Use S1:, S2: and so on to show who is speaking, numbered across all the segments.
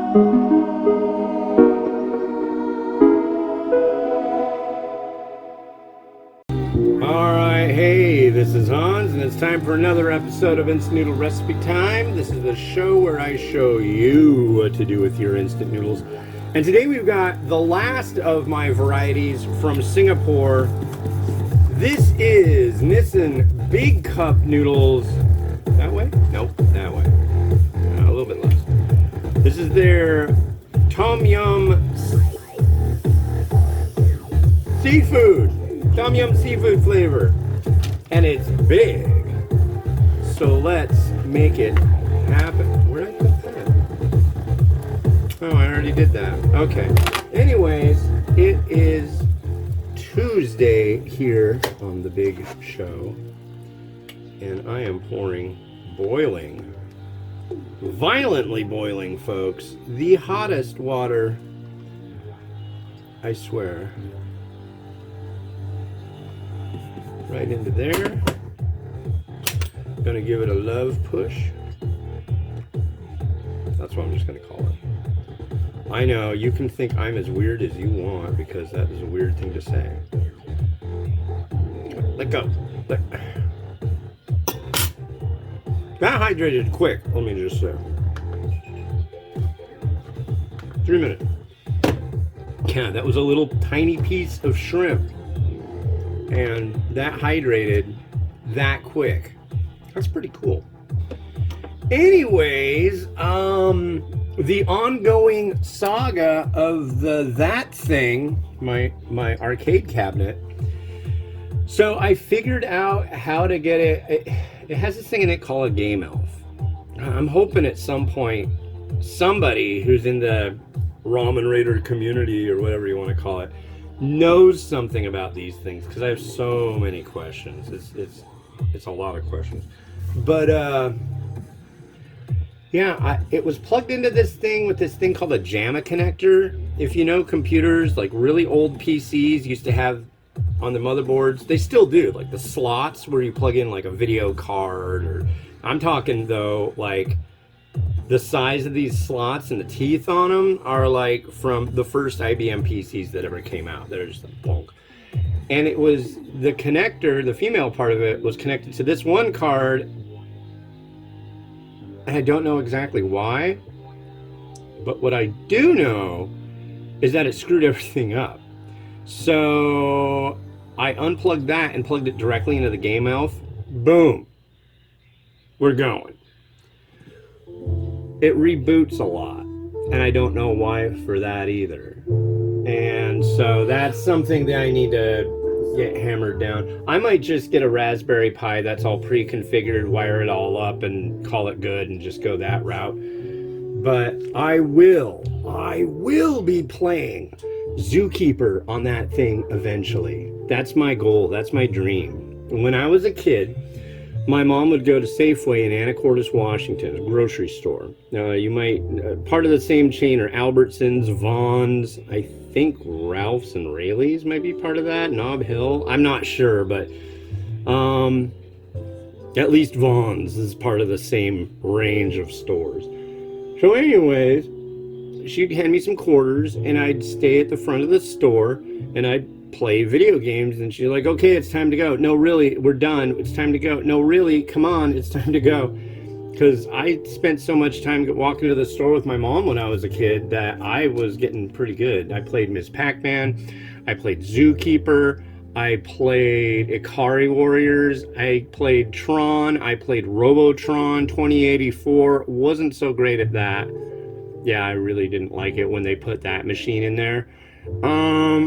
S1: Alright, hey, this is Hans, and it's time for another episode of Instant Noodle Recipe Time. This is the show where I show you what to do with your instant noodles. And today we've got the last of my varieties from Singapore. This is Nissin Big Cup Noodles. That way? Nope, that way. A little bit less. This is their Tom Yum Seafood. Tom Yum Seafood flavor. And it's big. So let's make it happen. Where did I put that? Oh, I already did that. Okay. Anyways, it is Tuesday here on the big show. And I am pouring boiling, violently boiling, folks, the hottest water, I swear, right into there. Gonna give it a love push. That's what I'm just gonna call it. I know, you can think I'm as weird as you want because that is a weird thing to say. Let go. That hydrated quick, let me just say. 3 minutes. Yeah, that was a little tiny piece of shrimp. And that hydrated that quick. That's pretty cool. Anyways, the ongoing saga of that thing, my arcade cabinet. So I figured out how to get it. It has this thing in it called a Game Elf. I'm hoping at some point somebody who's in the Ramen Raider community or whatever you want to call it knows something about these things, because I have so many questions. It's a lot of questions. But yeah, it was plugged into this thing with this thing called a JAMA connector. If you know computers, like really old PCs used to have on the motherboards, they still do, like the slots where you plug in like a video card, or I'm talking though like the size of these slots and the teeth on them are like from the first IBM PCs that ever came out. They're just like bonk. And it was the connector, the female part of it was connected to this one card, and I don't know exactly why, but what I do know is that it screwed everything up. So I unplugged that and plugged it directly into the Game Elf. Boom. We're going. It reboots a lot, and I don't know why for that either. And so that's something that I need to get hammered down. I might just get a Raspberry Pi that's all pre-configured, wire it all up, and call it good and just go that route. But I will be playing Zookeeper on that thing eventually. That's my goal. That's my dream. When I was a kid, my mom would go to Safeway in Anacortes, Washington, a grocery store. You might, part of the same chain are Albertsons, Vons, I think Ralph's and Rayleigh's might be part of that, Nob Hill. I'm not sure, but at least Vons is part of the same range of stores. So anyways, she'd hand me some quarters, and I'd stay at the front of the store, and I'd play video games, and she's like, okay, it's time to go. No, really, we're done. It's time to go. No, really, come on, it's time to go. Because I spent so much time walking to the store with my mom when I was a kid that I was getting pretty good. I played Miss Pac-Man. I played Zookeeper. I played Ikari Warriors. I played Tron. I played Robotron 2084. Wasn't so great at that. Yeah, I really didn't like it when they put that machine in there.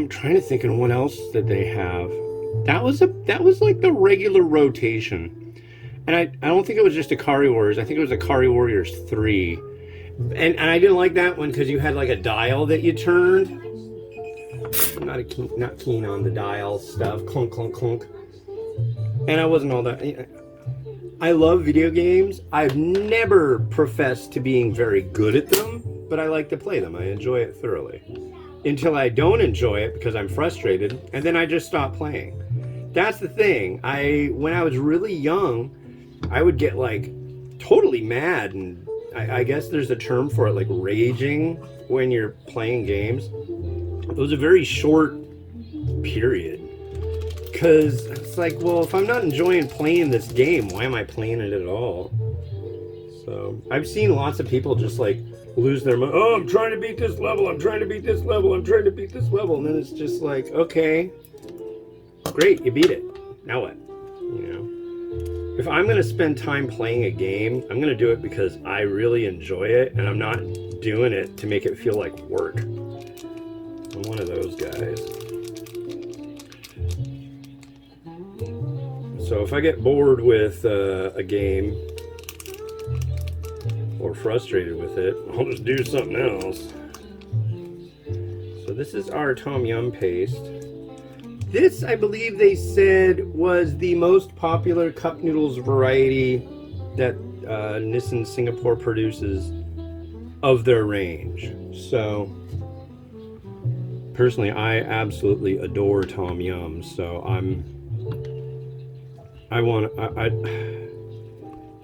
S1: Trying to think of what else did they have. That was like the regular rotation. And I don't think it was just Ikari Warriors. I think it was Ikari Warriors 3. And I didn't like that one because you had like a dial that you turned. I'm not keen on the dial stuff. Clunk, clunk, clunk. And I wasn't all that. I love video games. I've never professed to being very good at them, but I like to play them. I enjoy it thoroughly. Until I don't enjoy it because I'm frustrated, and then I just stop playing. That's the thing. When I was really young, I would get like totally mad and I guess there's a term for it, like raging when you're playing games. It was a very short period. Because it's like, well, if I'm not enjoying playing this game, why am I playing it at all? So I've seen lots of people just like lose their mind. Oh, I'm trying to beat this level. I'm trying to beat this level. I'm trying to beat this level. And then it's just like, okay, great, you beat it. Now what? You know, if I'm going to spend time playing a game, I'm going to do it because I really enjoy it, and I'm not doing it to make it feel like work. I'm one of those guys. So if I get bored with a game or frustrated with it, I'll just do something else. So this is our Tom Yum paste. This, I believe they said, was the most popular cup noodles variety that Nissin Singapore produces of their range. So personally, I absolutely adore Tom Yum. So I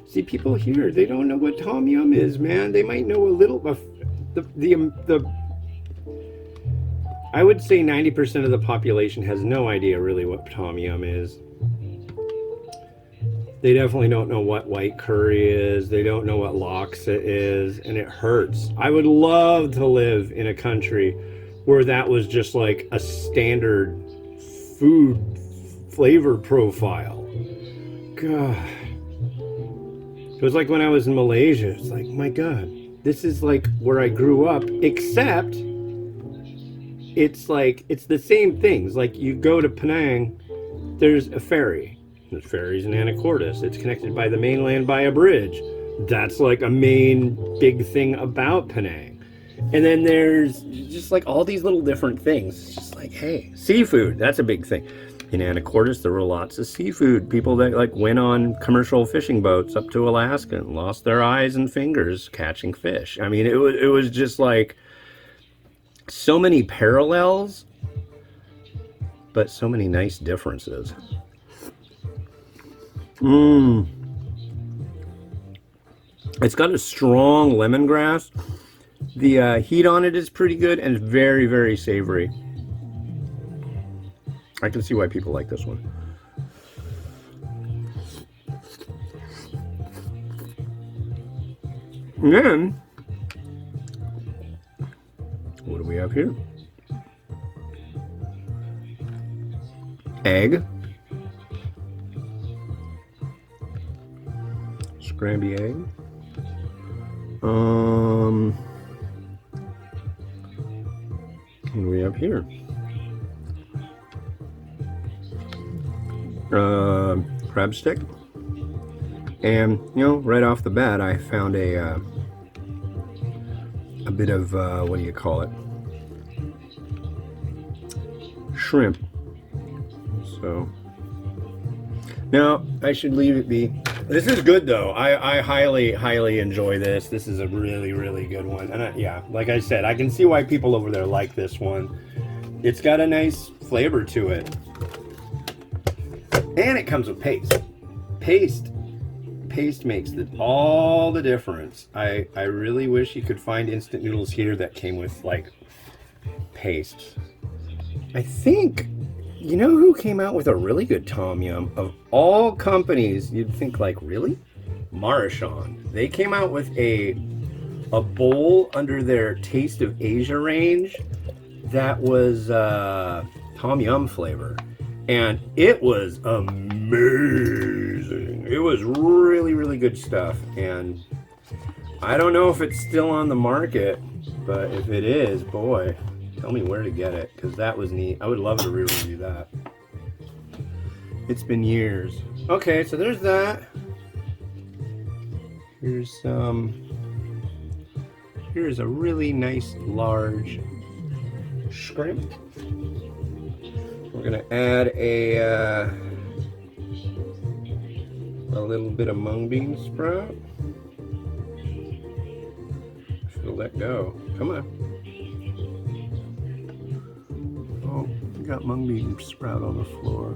S1: see people here, they don't know what Tom Yum is, man. They might know a little, but I would say 90% of the population has no idea really what Tom Yum is. They definitely don't know what white curry is. They don't know what laksa is, and it hurts. I would love to live in a country where that was just like a standard food flavor profile. God. It was like when I was in Malaysia. It's like, my God, this is like where I grew up, except it's like, it's the same things. Like you go to Penang, there's a ferry. The ferry's in Anacortes. It's connected by the mainland by a bridge. That's like a main big thing about Penang. And then there's just like all these little different things. It's just like, hey, seafood, that's a big thing. In Anacortes, there were lots of seafood. People that like went on commercial fishing boats up to Alaska and lost their eyes and fingers catching fish. I mean, it was just like so many parallels, but so many nice differences. It's got a strong lemongrass. The heat on it is pretty good and it's very, very savory. I can see why people like this one. And then, what do we have here? Egg. Scramby egg. What do we have here? Crab stick. And, you know, right off the bat, I found a bit of, what do you call it? Shrimp. So, now, I should leave it be. This is good, though. I highly, highly enjoy this. This is a really, really good one. And yeah, like I said, I can see why people over there like this one. It's got a nice flavor to it. And it comes with paste. Paste makes all the difference. I really wish you could find instant noodles here that came with like paste. I think, you know who came out with a really good Tom Yum? Of all companies, you'd think like, really? Marishon. They came out with a bowl under their Taste of Asia range that was Tom Yum flavor. And it was amazing. It was really, really good stuff. And I don't know if it's still on the market, but if it is, boy, tell me where to get it, because that was neat. I would love to re-review that. It's been years. Okay, so there's that. Here's a really nice large shrimp. We're gonna add a little bit of mung bean sprout. Should let go. Come on. Oh, we got mung bean sprout on the floor.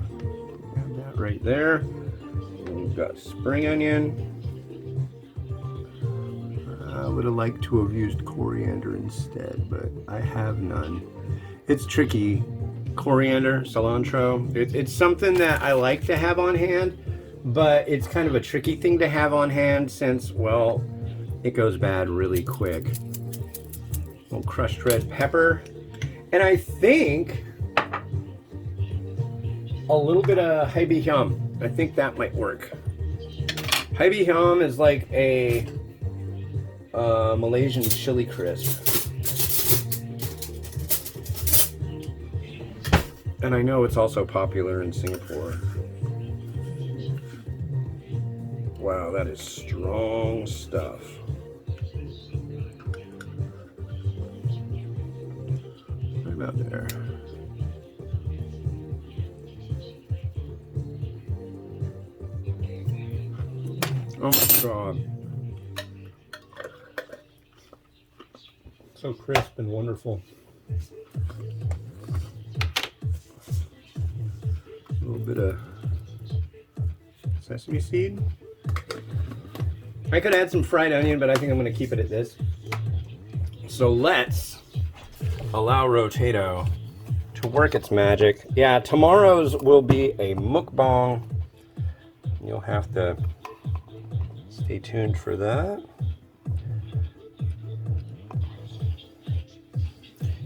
S1: Add that right there. And we've got spring onion. would have liked to have used coriander instead, but I have none. It's tricky. Coriander, cilantro, it's something that I like to have on hand, but it's kind of a tricky thing to have on hand since, well, it goes bad really quick. A little crushed red pepper, and I think a little bit of Haibi Hyum. I think that might work. Haibi Hyum is like a Malaysian chili crisp. And I know it's also popular in Singapore. Wow, that is strong stuff. Right about there. Oh my God. So crisp and wonderful. A little bit of sesame seed. I could add some fried onion, but I think I'm going to keep it at this. So let's allow Rotato to work its magic. Yeah, tomorrow's will be a mukbang. You'll have to stay tuned for that.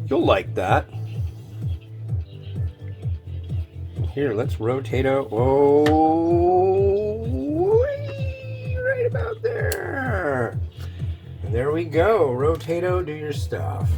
S1: You'll like that. Here, let's Rotato. Oh, right about there. And there we go. Rotato, do your stuff.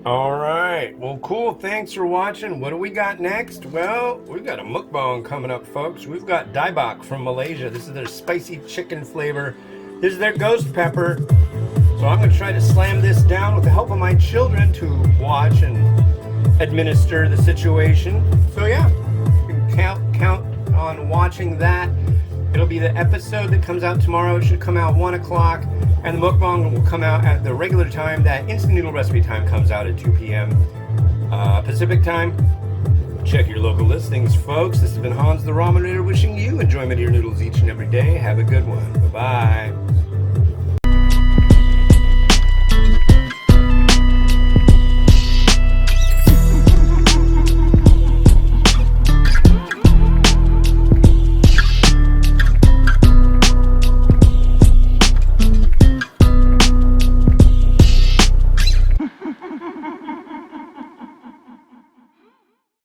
S1: Alright, well cool, thanks for watching. What do we got next? Well, we've got a mukbang coming up, folks. We've got daibak from Malaysia. This is their spicy chicken flavor. This is their ghost pepper. So I'm going to try to slam this down with the help of my children to watch and administer the situation. So yeah, you can count on watching that. It'll be the episode that comes out tomorrow. It should come out 1 o'clock. And the mukbang will come out at the regular time. That instant noodle recipe time comes out at 2 p.m. Pacific time. Check your local listings, folks. This has been Hans the Ramenator wishing you enjoyment of your noodles each and every day. Have a good one. Bye-bye.